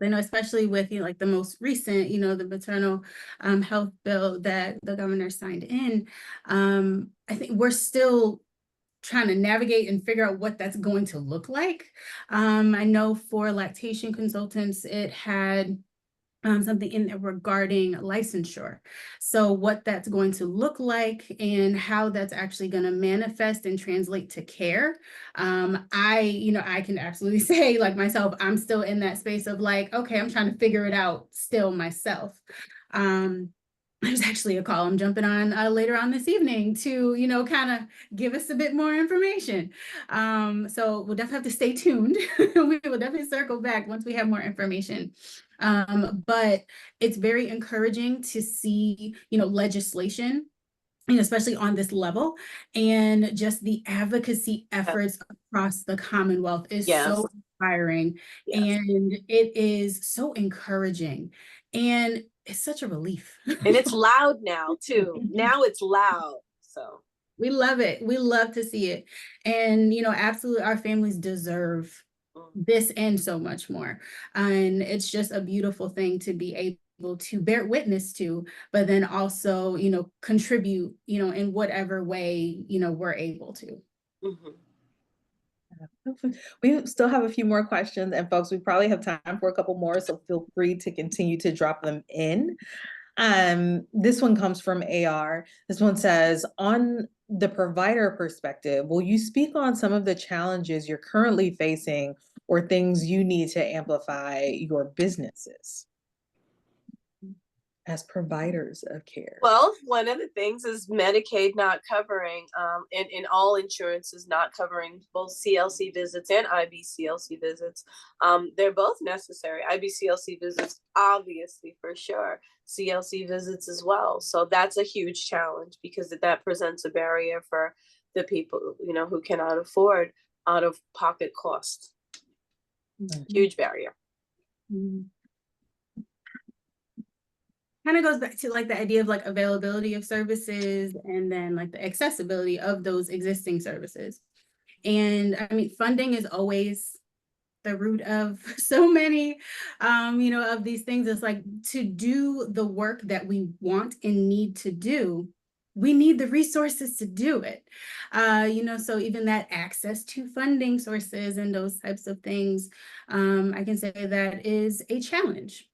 I know, especially with, like the most recent, the maternal health bill that the governor signed in, I think we're still trying to navigate and figure out what that's going to look like. I know for lactation consultants, it had something in there regarding licensure. So what that's going to look like and how that's actually going to manifest and translate to care. I can absolutely say, like myself, I'm still in that space of like, okay, I'm trying to figure it out still myself. There's actually a call I'm jumping on later on this evening to, kind of give us a bit more information. So we'll definitely have to stay tuned. We will definitely circle back once we have more information. But it's very encouraging to see, legislation, especially on this level, and just the advocacy efforts across the Commonwealth is so inspiring, and it is so encouraging, and it's such a relief. And it's loud now too. Now it's loud. So we love it. We love to see it. And, absolutely, our families deserve this and so much more. And it's just a beautiful thing to be able to bear witness to, but then also, contribute, in whatever way, we're able to. We still have a few more questions, and folks, we probably have time for a couple more, so feel free to continue to drop them in. This one comes from AR. This one says, on the provider perspective, will you speak on some of the challenges you're currently facing or things you need to amplify your businesses? as providers of care? Well, one of the things is Medicaid not covering, and all insurances not covering both CLC visits and IBCLC visits. They're both necessary. IBCLC visits, obviously, for sure. CLC visits as well. So that's a huge challenge because that presents a barrier for the people, who cannot afford out-of-pocket costs. Huge barrier. Kind of goes back to like the idea of like availability of services and then like the accessibility of those existing services. And I mean, funding is always the root of so many, of these things. It's like to do the work that we want and need to do, we need the resources to do it. So even that access to funding sources and those types of things, I can say that is a challenge.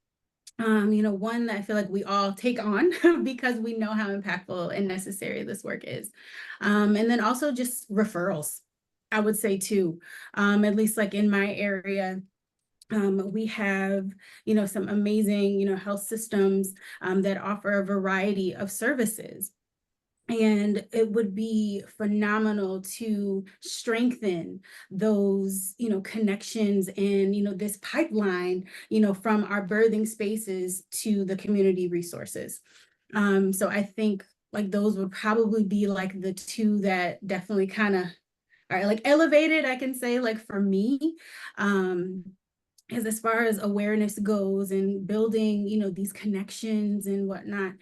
One that I feel like we all take on because we know how impactful and necessary this work is. And then also just referrals, I would say too, at least like in my area, we have, some amazing, health systems that offer a variety of services. And it would be phenomenal to strengthen those, connections and, this pipeline, from our birthing spaces to the community resources. So I think like those would probably be like the two that definitely kind of are like elevated, I can say, like for me. As far as awareness goes and building, these connections and whatnot,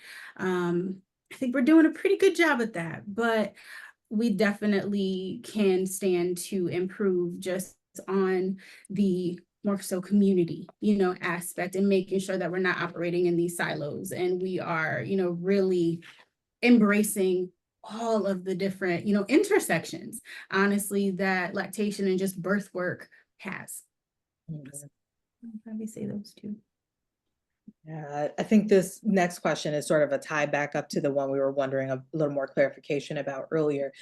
I think we're doing a pretty good job at that, but we definitely can stand to improve just on the more so community, aspect and making sure that we're not operating in these silos and we are, really embracing all of the different, intersections, honestly, that lactation and just birth work has. I'll probably say those two. Yeah, I think this next question is sort of a tie back up to the one we were wondering a little more clarification about earlier.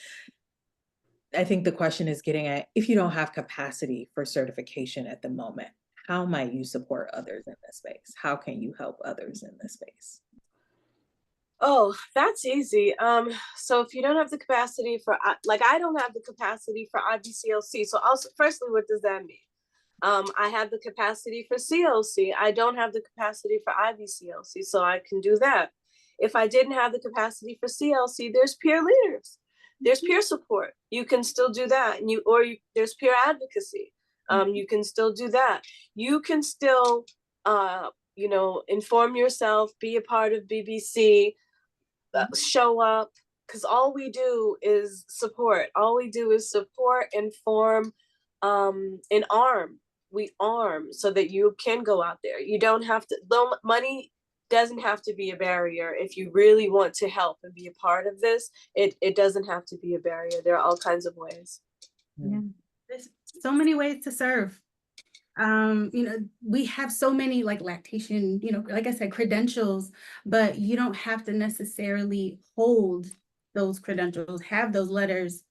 I think the question is getting at, if you don't have capacity for certification at the moment, how might you support others in this space? How can you help others in this space? Oh, that's easy. So if you don't have the capacity for, like, I don't have the capacity for IBCLC. So also, firstly, what does that mean? I have the capacity for CLC. I don't have the capacity for IBCLC, so I can do that. If I didn't have the capacity for CLC, there's peer leaders. There's peer support. You can still do that. And there's peer advocacy. You can still do that. You can still, inform yourself, be a part of BBC, show up, because all we do is support. All we do is support, inform, and arm. We arm so that you can go out there. You don't have to, though money doesn't have to be a barrier. If you really want to help and be a part of this, it doesn't have to be a barrier. There are all kinds of ways. Yeah, there's so many ways to serve. We have so many like lactation, like I said, credentials, but you don't have to necessarily hold those credentials, have those letters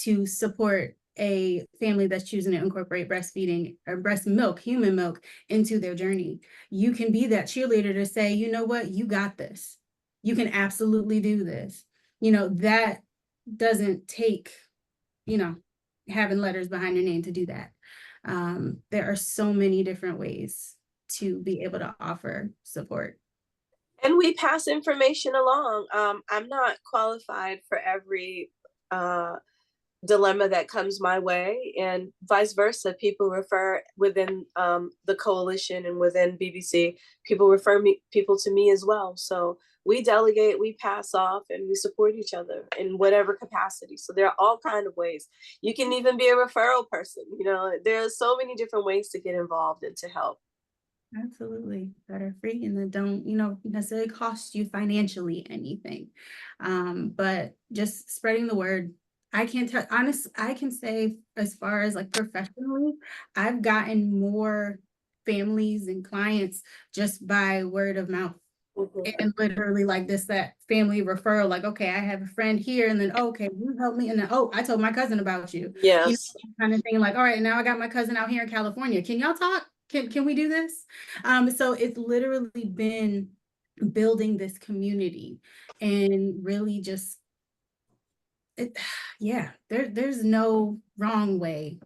to support a family that's choosing to incorporate breastfeeding or breast milk, human milk, into their journey. You can be that cheerleader to say, you know what, you got this. You can absolutely do this. That doesn't take, having letters behind your name to do that. There are so many different ways to be able to offer support. And we pass information along. I'm not qualified for every dilemma that comes my way, and vice versa. People refer within the coalition and within BBC, people refer people to me as well. So we delegate, we pass off, and we support each other in whatever capacity. So there are all kinds of ways. You can even be a referral person. There are so many different ways to get involved and to help. Absolutely, that are free and that don't, necessarily cost you financially anything. But just spreading the word. I can't tell, honestly, I can say as far as like professionally, I've gotten more families and clients just by word of mouth. And literally like that family referral, like, okay, I have a friend here, and then, okay, you help me. And then, I told my cousin about you. Yes. Kind of thing, like, all right, now I got my cousin out here in California. Can y'all talk? Can we do this? So it's literally been building this community and really just, yeah, there's no wrong way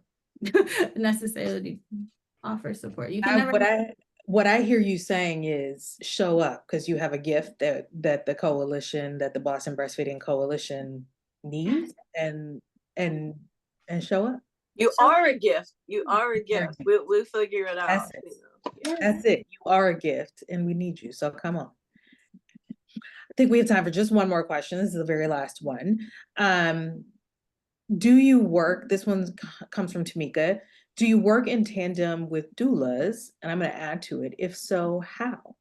necessarily to offer support. You can never. What I hear you saying is show up, because you have a gift that the coalition, that the Boston Breastfeeding Coalition needs, and show up. You are a gift. You are a gift. We'll figure it out. That's it. You know? That's it. You are a gift, and we need you. So come on. I think we have time for just one more question. This is the very last one. Do you work? This one comes from Tamika. Do you work in tandem with doulas? And I'm going to add to it. If so, how?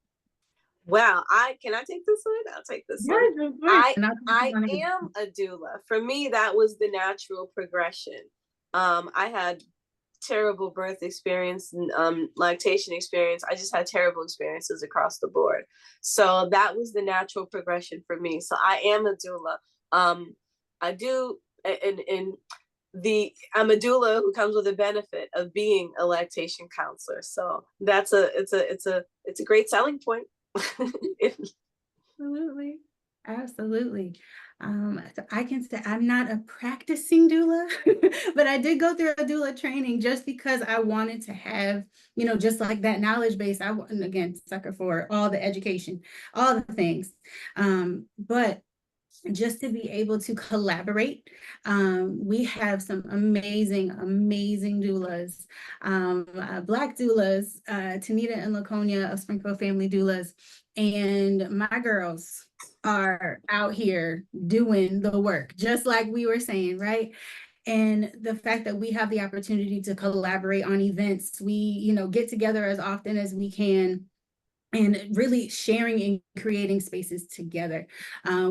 Wow, can I take this one? I'll take this one. I am a doula. For me, that was the natural progression. I had terrible birth experience and lactation experience. I just had terrible experiences across the board. So that was the natural progression for me. So I am a doula. I do, and I'm a doula who comes with a benefit of being a lactation counselor. So it's a great selling point. Absolutely. So I can say I'm not a practicing doula, but I did go through a doula training just because I wanted to have, just like that knowledge base. And again, sucker for all the education, all the things. But just to be able to collaborate. We have some amazing doulas, Black doulas, Tanita and Laconia of Springfield Family Doulas. And my girls are out here doing the work, just like we were saying, right? And the fact that we have the opportunity to collaborate on events, we, get together as often as we can, and really sharing and creating spaces together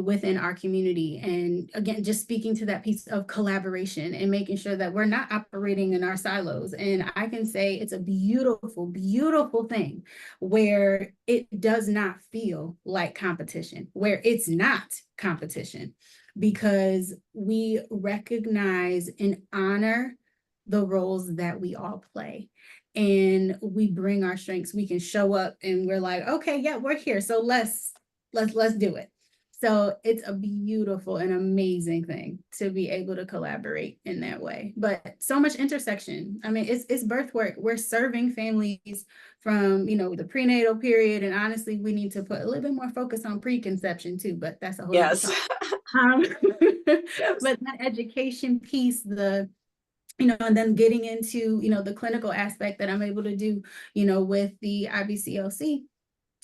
within our community. And again, just speaking to that piece of collaboration and making sure that we're not operating in our silos. And I can say it's a beautiful, beautiful thing where it does not feel like competition, where it's not competition, because we recognize and honor the roles that we all play. And we bring our strengths. We can show up and we're like, okay, yeah, we're here. So let's do it. So it's a beautiful and amazing thing to be able to collaborate in that way. But so much intersection. I mean, it's birth work. We're serving families from, the prenatal period. And honestly, we need to put a little bit more focus on preconception too, but that's a whole other topic. Yes. But that education piece, and then getting into, the clinical aspect that I'm able to do, with the IBCLC.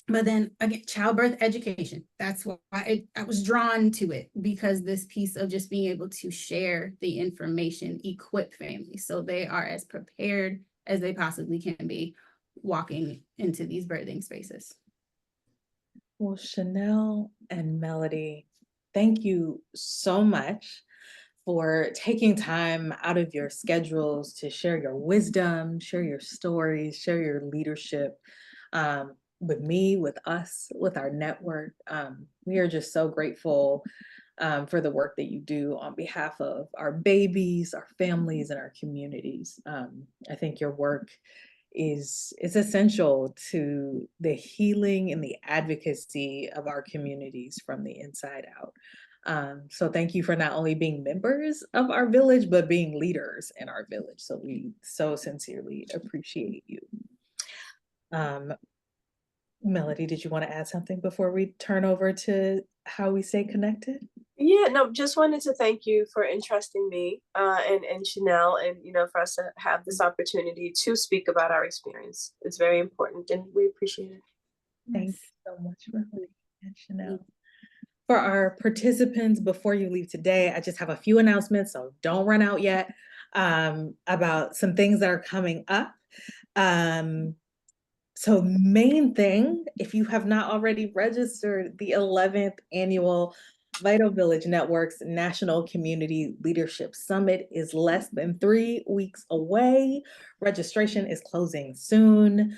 But then again, childbirth education. That's why I was drawn to it, because this piece of just being able to share the information, equip families so they are as prepared as they possibly can be walking into these birthing spaces. Well, Chanel and Melody, thank you so much for taking time out of your schedules to share your wisdom, share your stories, share your leadership with me, with us, with our network. We are just so grateful for the work that you do on behalf of our babies, our families, and our communities. I think your work is essential to the healing and the advocacy of our communities from the inside out. So thank you for not only being members of our village, but being leaders in our village. So we so sincerely appreciate you. Melody, did you want to add something before we turn over to how we stay connected? Yeah, no, just wanted to thank you for entrusting me and Chanel, and for us to have this opportunity to speak about our experience. It's very important, and we appreciate it. Thank you so much, Melody and Chanel. For our participants, before you leave today, I just have a few announcements, so don't run out yet, about some things that are coming up. So main thing, if you have not already registered, the 11th annual Vital Village Network's National Community Leadership Summit is less than 3 weeks away. Registration is closing soon.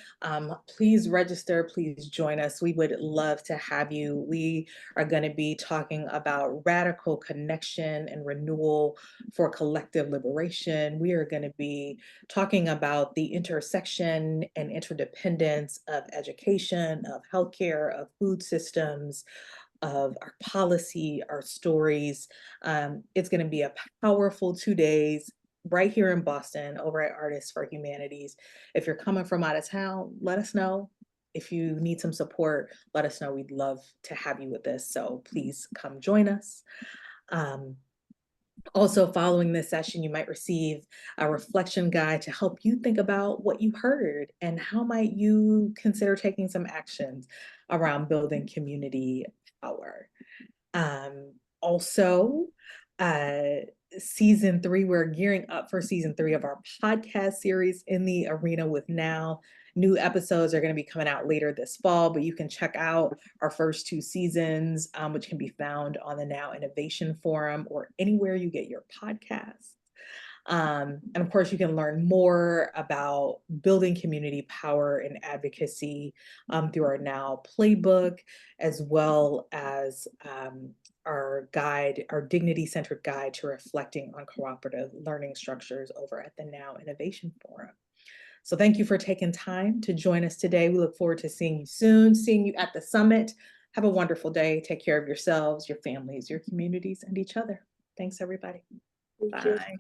Please register, please join us. We would love to have you. We are going to be talking about radical connection and renewal for collective liberation. We are going to be talking about the intersection and interdependence of education, of healthcare, of food systems, of our policy, our stories. It's going to be a powerful 2 days right here in Boston over at Artists for Humanities. If you're coming from out of town, let us know. If you need some support, let us know. We'd love to have you with this. So please come join us. Also, following this session, you might receive a reflection guide to help you think about what you heard and how might you consider taking some actions around building community power. Also, season 3, we're gearing up for season 3 of our podcast series, In the Arena with Now. New episodes are going to be coming out later this fall, but you can check out our first 2 seasons, which can be found on the Now Innovation Forum or anywhere you get your podcasts. And of course, you can learn more about building community power and advocacy through our Now playbook, as well as our guide, our dignity-centered guide to reflecting on cooperative learning structures over at the Now Innovation Forum. So thank you for taking time to join us today. We look forward to seeing you soon, seeing you at the summit. Have a wonderful day. Take care of yourselves, your families, your communities, and each other. Thanks, everybody. Thank you. Bye.